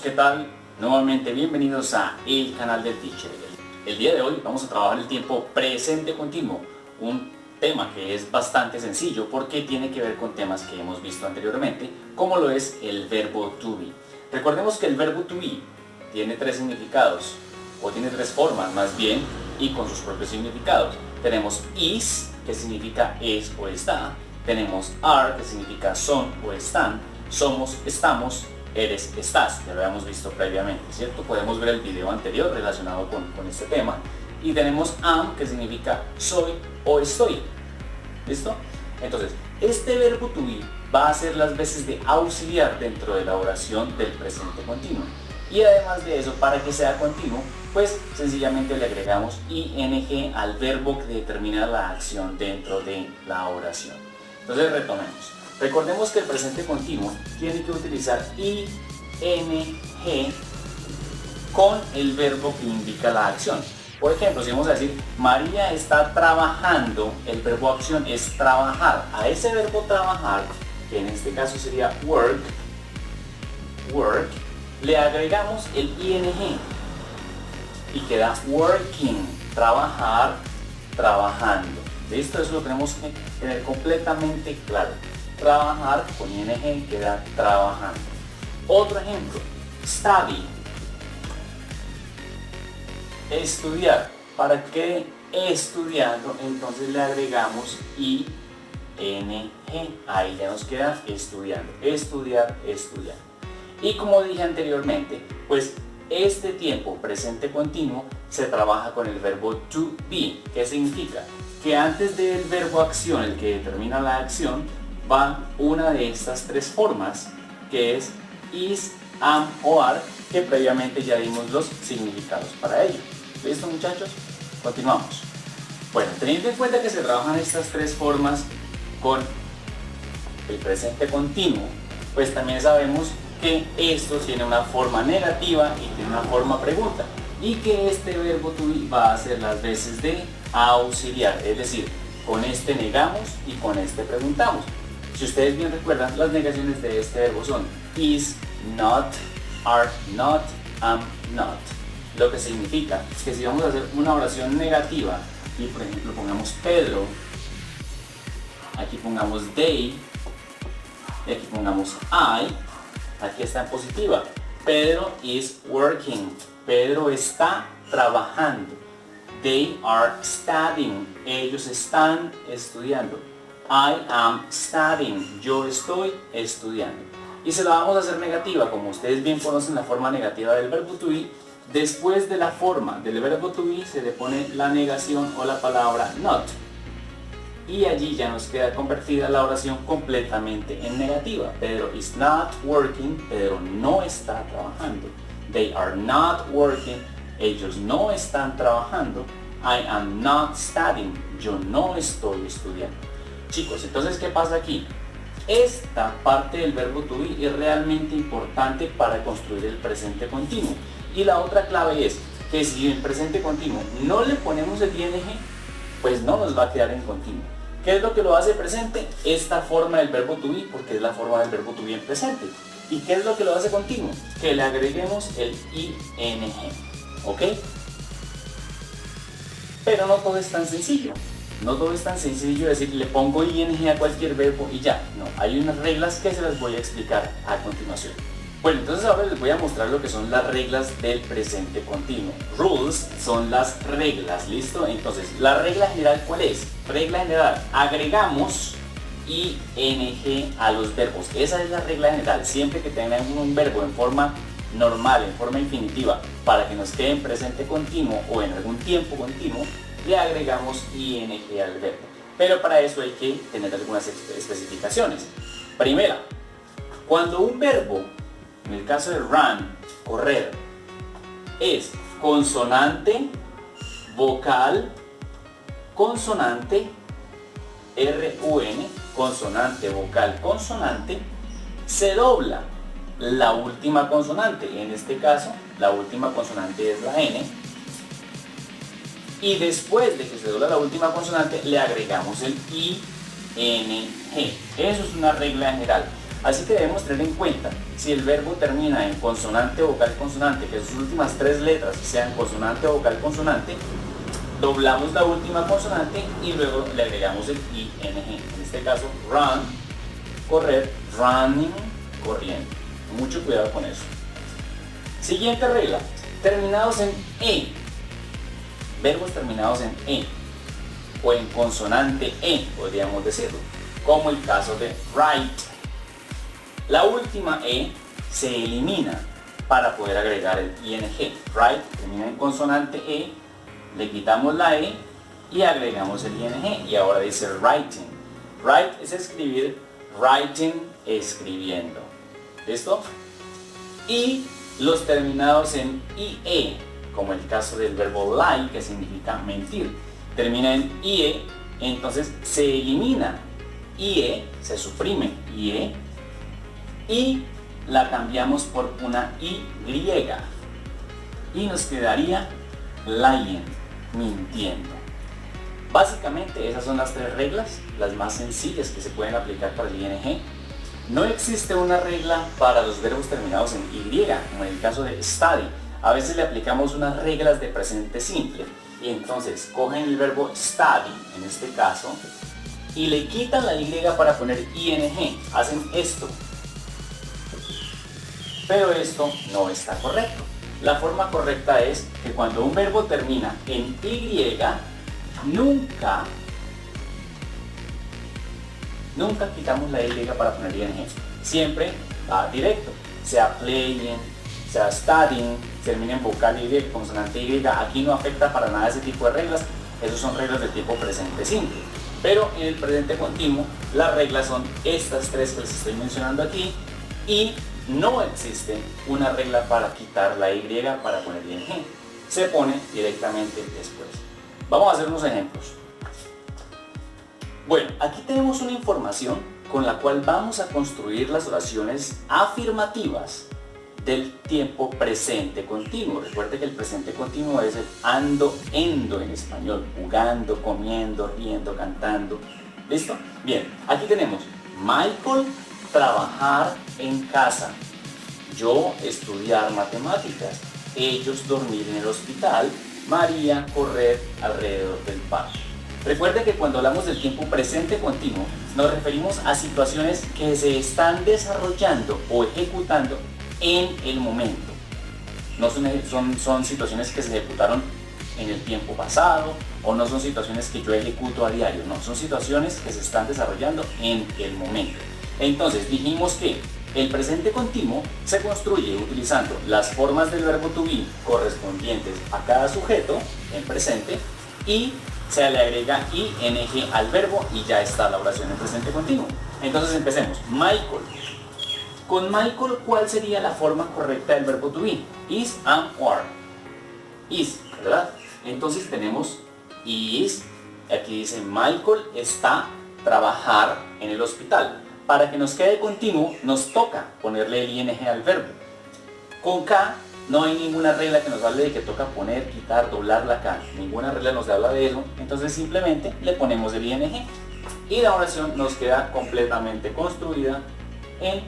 ¿qué tal? Nuevamente bienvenidos a el canal del Teacher. El día de hoy vamos a trabajar el tiempo presente continuo, un tema que es bastante sencillo porque tiene que ver con temas que hemos visto anteriormente, como lo es el verbo to be. Recordemos que el verbo to be tiene tres significados, o tiene tres formas más bien, y con sus propios significados. Tenemos is, que significa es o está. Tenemos are, que significa son o están. Somos, estamos, eres, estás. Ya lo habíamos visto previamente, ¿cierto? Podemos ver el video anterior relacionado con este tema. Y tenemos am, que significa soy o estoy. ¿Listo? Entonces, este verbo to be va a ser las veces de auxiliar dentro de la oración del presente continuo. Y además de eso, para que sea continuo, pues sencillamente le agregamos ing al verbo que determina la acción dentro de la oración. Entonces retomemos. Recordemos que el presente continuo tiene que utilizar ing con el verbo que indica la acción. Por ejemplo, si vamos a decir María está trabajando, el verbo acción es trabajar. A ese verbo trabajar, que en este caso sería work, le agregamos el ing y queda working, trabajar, trabajando. ¿Listo? Eso lo tenemos que tener completamente claro. Trabajar con ing queda trabajando. Otro ejemplo, study, estudiar. ¿Para qué estudiando? Entonces le agregamos ing, ahí ya nos queda estudiando, estudiar, estudiar. Y como dije anteriormente, pues este tiempo presente continuo se trabaja con el verbo to be. ¿Qué significa? Que antes del verbo acción, el que determina la acción, va una de estas tres formas, que es is, am o are, que previamente ya dimos los significados para ello. ¿Listo, muchachos? Continuamos. Bueno, teniendo en cuenta que se trabajan estas tres formas con el presente continuo, pues también sabemos que esto tiene una forma negativa y tiene una forma pregunta, y que este verbo to be va a ser las veces de auxiliar, es decir, con este negamos y con este preguntamos. Si ustedes bien recuerdan, las negaciones de este verbo son is, not, are not, am not. Lo que significa que si vamos a hacer una oración negativa y por ejemplo pongamos Pedro, aquí pongamos they y aquí pongamos I, aquí está en positiva. Pedro is working. Pedro está trabajando. They are studying. Ellos están estudiando. I am studying. Yo estoy estudiando. Y se la vamos a hacer negativa, como ustedes bien conocen la forma negativa del verbo to be. Después de la forma del verbo to be se le pone la negación o la palabra not. Y allí ya nos queda convertida la oración completamente en negativa. Pedro is not working. Pedro no está trabajando. They are not working. Ellos no están trabajando. I am not studying. Yo no estoy estudiando. Chicos, entonces, ¿qué pasa aquí? Esta parte del verbo to be es realmente importante para construir el presente continuo. Y la otra clave es que si en presente continuo no le ponemos el ing, pues no nos va a quedar en continuo. ¿Qué es lo que lo hace presente? Esta forma del verbo to be, porque es la forma del verbo to be en presente. ¿Y qué es lo que lo hace continuo? Que le agreguemos el ing. ¿Ok? Pero no todo es tan sencillo. No todo es tan sencillo decir le pongo ing a cualquier verbo y ya. No, hay unas reglas que se las voy a explicar a continuación. Bueno, entonces ahora les voy a mostrar lo que son las reglas del presente continuo. Rules son las reglas, ¿listo? Entonces, la regla general, ¿cuál es? Regla general, agregamos ing a los verbos. Esa es la regla general. Siempre que tengan un verbo en forma normal, en forma infinitiva, para que nos quede en presente continuo o en algún tiempo continuo, le agregamos ing al verbo. Pero para eso hay que tener algunas especificaciones. Primera, cuando un verbo, en el caso de run, correr, es consonante, vocal, consonante, RUN, consonante, vocal, consonante, se dobla la última consonante. En este caso, la última consonante es la N. Y después de que se dobla la última consonante, le agregamos el ING. Eso es una regla general. Así que debemos tener en cuenta si el verbo termina en consonante, vocal, consonante, que sus últimas tres letras sean consonante, vocal, consonante, doblamos la última consonante y luego le agregamos el ing. En este caso, run, correr, running, corriendo. Mucho cuidado con eso. Siguiente regla, terminados en e. Verbos terminados en e o en consonante e, podríamos decirlo, como el caso de write. La última e se elimina para poder agregar el ing. Write termina en consonante e, le quitamos la e y agregamos el ing y ahora dice writing. Write es escribir, writing escribiendo. ¿Listo? Y los terminados en ie, como el caso del verbo lie, que significa mentir, termina en ie, entonces se elimina ie, se suprime ie y la cambiamos por una y y nos quedaría lying, mintiendo. Básicamente esas son las tres reglas, las más sencillas que se pueden aplicar para el ing. No existe una regla para los verbos terminados en y, como en el caso de study. A veces le aplicamos unas reglas de presente simple y entonces cogen el verbo study, en este caso, y le quitan la y para poner ing. Hacen esto. Pero esto no está correcto. La forma correcta es que cuando un verbo termina en y, nunca quitamos la y para poner ing. Siempre va directo. Sea playing, sea studying, termina en vocal y, consonante y. Aquí no afecta para nada ese tipo de reglas. Esas son reglas del tipo presente simple. Pero en el presente continuo, las reglas son estas tres que les estoy mencionando aquí y no existe una regla para quitar la y para poner ing. Se pone directamente después. Vamos a hacer unos ejemplos. Bueno, aquí tenemos una información con la cual vamos a construir las oraciones afirmativas del tiempo presente continuo. Recuerde que el presente continuo es el ando, endo en español, jugando, comiendo, riendo, cantando. ¿Listo? Bien, aquí tenemos Michael trabajar en casa, yo estudiar matemáticas, ellos dormir en el hospital, María correr alrededor del parque. Recuerde que cuando hablamos del tiempo presente continuo nos referimos a situaciones que se están desarrollando o ejecutando en el momento. No son situaciones que se ejecutaron en el tiempo pasado o no son situaciones que yo ejecuto a diario, no, son situaciones que se están desarrollando en el momento. Entonces dijimos que el presente continuo se construye utilizando las formas del verbo to be correspondientes a cada sujeto en presente y se le agrega ing al verbo y ya está la oración en presente continuo. Entonces empecemos. Michael. Con Michael, ¿cuál sería la forma correcta del verbo to be? Is, am, or. Is, ¿verdad? Entonces tenemos is, aquí dice Michael está trabajar en el hospital. Para que nos quede continuo, nos toca ponerle el ing al verbo. Con K no hay ninguna regla que nos hable de que toca poner, quitar, doblar la K. Ninguna regla nos habla de eso. Entonces simplemente le ponemos el ing y la oración nos queda completamente construida en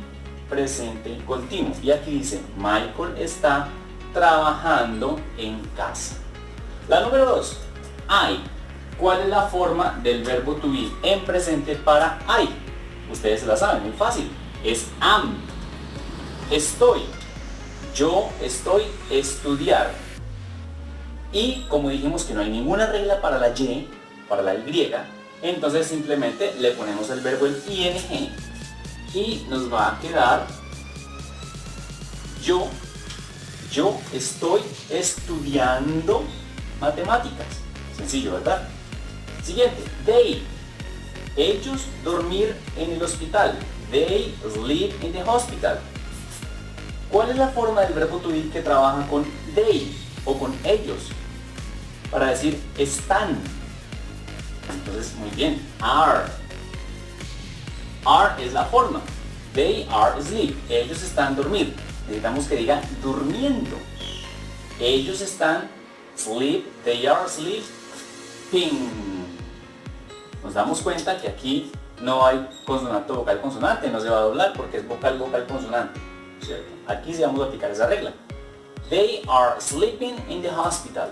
presente continuo. Y aquí dice, Michael está trabajando en casa. La número 2, I. ¿Cuál es la forma del verbo to be en presente para I? Ustedes se la saben, muy fácil. Es am. Estoy. Yo estoy, estudiar. Y como dijimos que no hay ninguna regla para la y, para la y, entonces simplemente le ponemos el verbo el ing y nos va a quedar yo estoy estudiando matemáticas. Sencillo, ¿verdad? Siguiente, they. Ellos dormir en el hospital. They sleep in the hospital. ¿Cuál es la forma del verbo to be que trabaja con they o con ellos? Para decir están. Entonces, muy bien. Are. Are es la forma. They are asleep. Ellos están dormir. Necesitamos que diga durmiendo. Ellos están sleep. They are sleeping. Nos damos cuenta que aquí no hay consonante, vocal, consonante, no se va a doblar porque es vocal, vocal, consonante, ¿cierto? Aquí sí vamos a aplicar esa regla. They are sleeping in the hospital.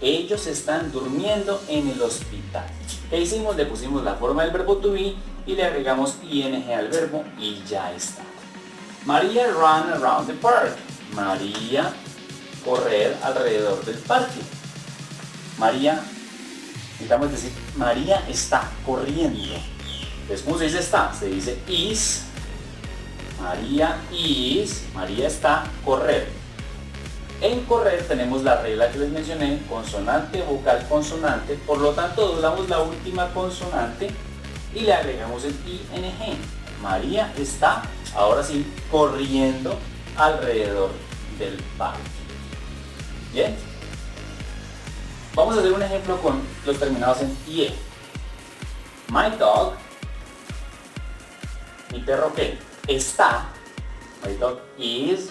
Ellos están durmiendo en el hospital. ¿Qué hicimos? Le pusimos la forma del verbo to be y le agregamos ing al verbo y ya está. María ran around the park. María correr alrededor del parque. María, necesitamos decir, María está corriendo. Entonces, ¿cómo se dice está? Se dice is. María está correr. En correr tenemos la regla que les mencioné, consonante, vocal, consonante, por lo tanto doblamos la última consonante y le agregamos el ing. María está, ahora sí, corriendo alrededor del parque. Bien, vamos a hacer un ejemplo con los terminados en ie. My dog, mi perro que está, my dog is,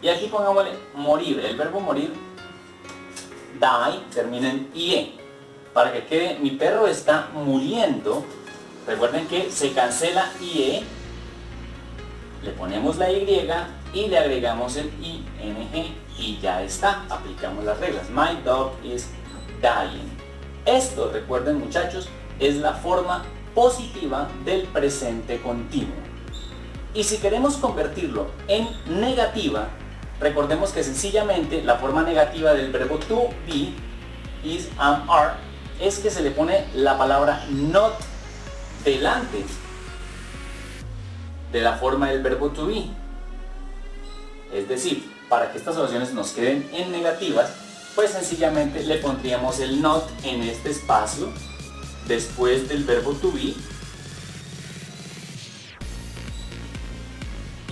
y aquí pongámosle morir, el verbo morir, die, termina en ie, para que quede mi perro está muriendo. Recuerden que se cancela ie, le ponemos la y y le agregamos el ing y ya está, aplicamos las reglas. My dog is dying. Esto, recuerden muchachos, es la forma positiva del presente continuo. Y si queremos convertirlo en negativa, recordemos que sencillamente la forma negativa del verbo to be, is, am, are, es que se le pone la palabra not delante de la forma del verbo to be. Es decir, para que estas oraciones nos queden en negativas, pues sencillamente le pondríamos el not en este espacio después del verbo to be,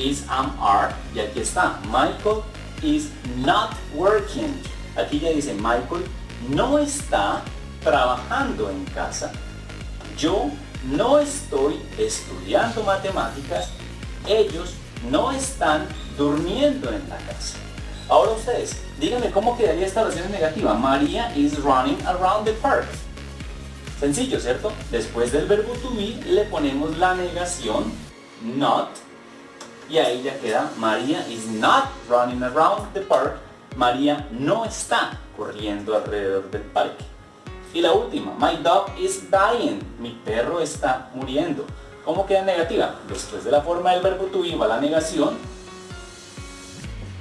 is, am, are, y aquí está, Michael is not working. Aquí ya dice Michael no está trabajando en casa, yo no estoy estudiando matemáticas, ellos no están durmiendo en la casa. Ahora ustedes, díganme cómo quedaría esta oración negativa. María is running around the park. Sencillo, ¿cierto? Después del verbo to be le ponemos la negación not y ahí ya queda María is not running around the park. María no está corriendo alrededor del parque. Y la última, my dog is dying. Mi perro está muriendo. ¿Cómo queda negativa? Después de la forma del verbo to be va la negación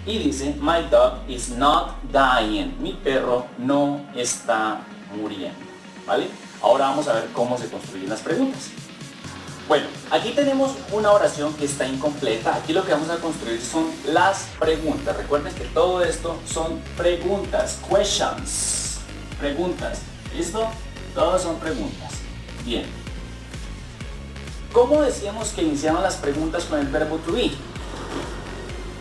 y dice my dog is not dying. Mi perro no está muriendo. ¿Vale? Ahora vamos a ver cómo se construyen las preguntas. Bueno, aquí tenemos una oración que está incompleta. Aquí lo que vamos a construir son las preguntas. Recuerden que todo esto son preguntas, questions, preguntas. ¿Listo? Todas son preguntas. Bien. ¿Cómo decíamos que iniciaban las preguntas con el verbo to be?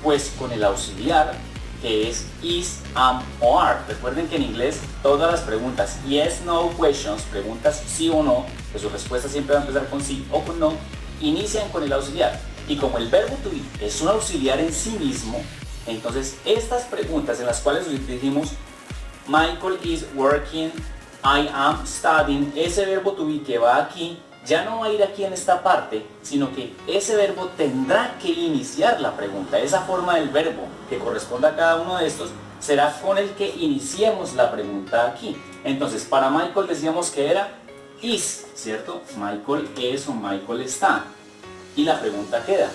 Pues con el auxiliar que es is, am o are. Recuerden que en inglés todas las preguntas yes, no questions, preguntas sí o no, que su respuesta siempre va a empezar con sí o con no, inician con el auxiliar. Y como el verbo to be es un auxiliar en sí mismo, entonces estas preguntas en las cuales dijimos Michael is working, I am studying, ese verbo to be que va aquí, ya no va a ir aquí en esta parte, sino que ese verbo tendrá que iniciar la pregunta. Esa forma del verbo que corresponde a cada uno de estos será con el que iniciemos la pregunta aquí. Entonces, para Michael decíamos que era is, ¿cierto? Michael es o Michael está. Y la pregunta queda.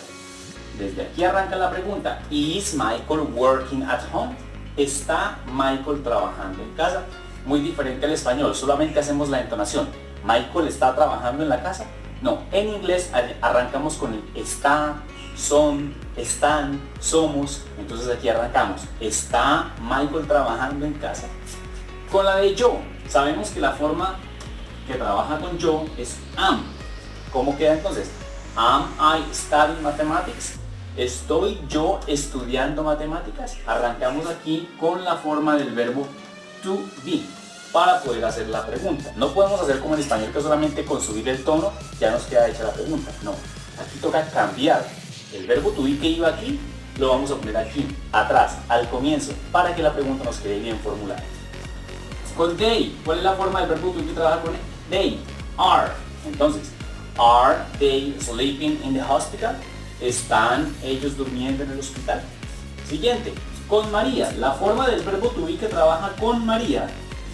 Desde aquí arranca la pregunta. Is Michael working at home? ¿Está Michael trabajando en casa? Muy diferente al español, solamente hacemos la entonación. ¿Michael está trabajando en la casa? No, en inglés arrancamos con el está, son, están, somos. Entonces aquí arrancamos. ¿Está Michael trabajando en casa? Con la de yo, sabemos que la forma que trabaja con yo es am. ¿Cómo queda entonces? Am I studying mathematics? ¿Estoy yo estudiando matemáticas? Arrancamos aquí con la forma del verbo to be para poder hacer la pregunta. No podemos hacer como en español que solamente con subir el tono ya nos queda hecha la pregunta. No, aquí toca cambiar el verbo to be que iba aquí, lo vamos a poner aquí, atrás, al comienzo, para que la pregunta nos quede bien formulada. Con they, ¿cuál es la forma del verbo to be que trabaja con they? Are. Entonces, Are they sleeping in the hospital? ¿Están ellos durmiendo en el hospital? Siguiente, con María. La forma del verbo to be que trabaja con María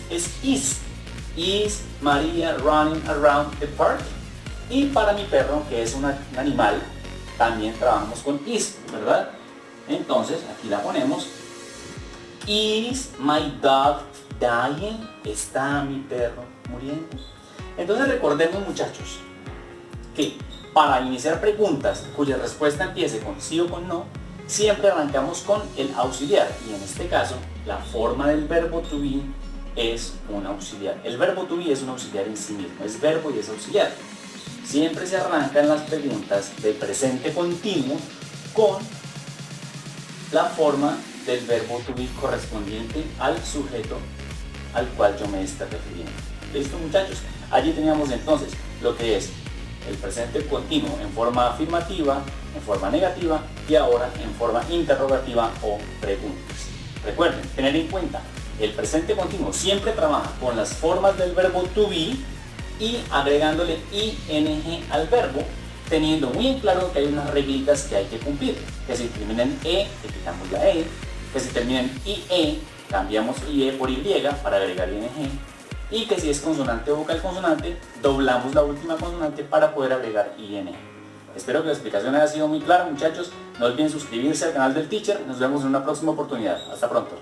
es is. Is María running around the park? Y para mi perro, que es un animal, también trabajamos con is, ¿verdad? Entonces, aquí la ponemos. Is my dog dying? ¿Está mi perro muriendo? Entonces recordemos, muchachos, que para iniciar preguntas cuya respuesta empiece con sí o con no, siempre arrancamos con el auxiliar, y en este caso la forma del verbo to be es un auxiliar. El verbo to be es un auxiliar en sí mismo, es verbo y es auxiliar. Siempre se arrancan las preguntas de presente continuo con la forma del verbo to be correspondiente al sujeto al cual yo me estoy refiriendo. ¿Listo, muchachos? Allí teníamos entonces lo que es el presente continuo en forma afirmativa, en forma negativa y ahora en forma interrogativa o preguntas. Recuerden, tener en cuenta, el presente continuo siempre trabaja con las formas del verbo to be y agregándole ing al verbo, teniendo muy en claro que hay unas reglitas que hay que cumplir, que si termina en e, le quitamos la e, que si termina en ie, cambiamos ie por y para agregar ing, y que si es consonante o vocal consonante, doblamos la última consonante para poder agregar ing. Espero que la explicación haya sido muy clara, muchachos. No olviden suscribirse al canal del Teacher. Nos vemos en una próxima oportunidad. Hasta pronto.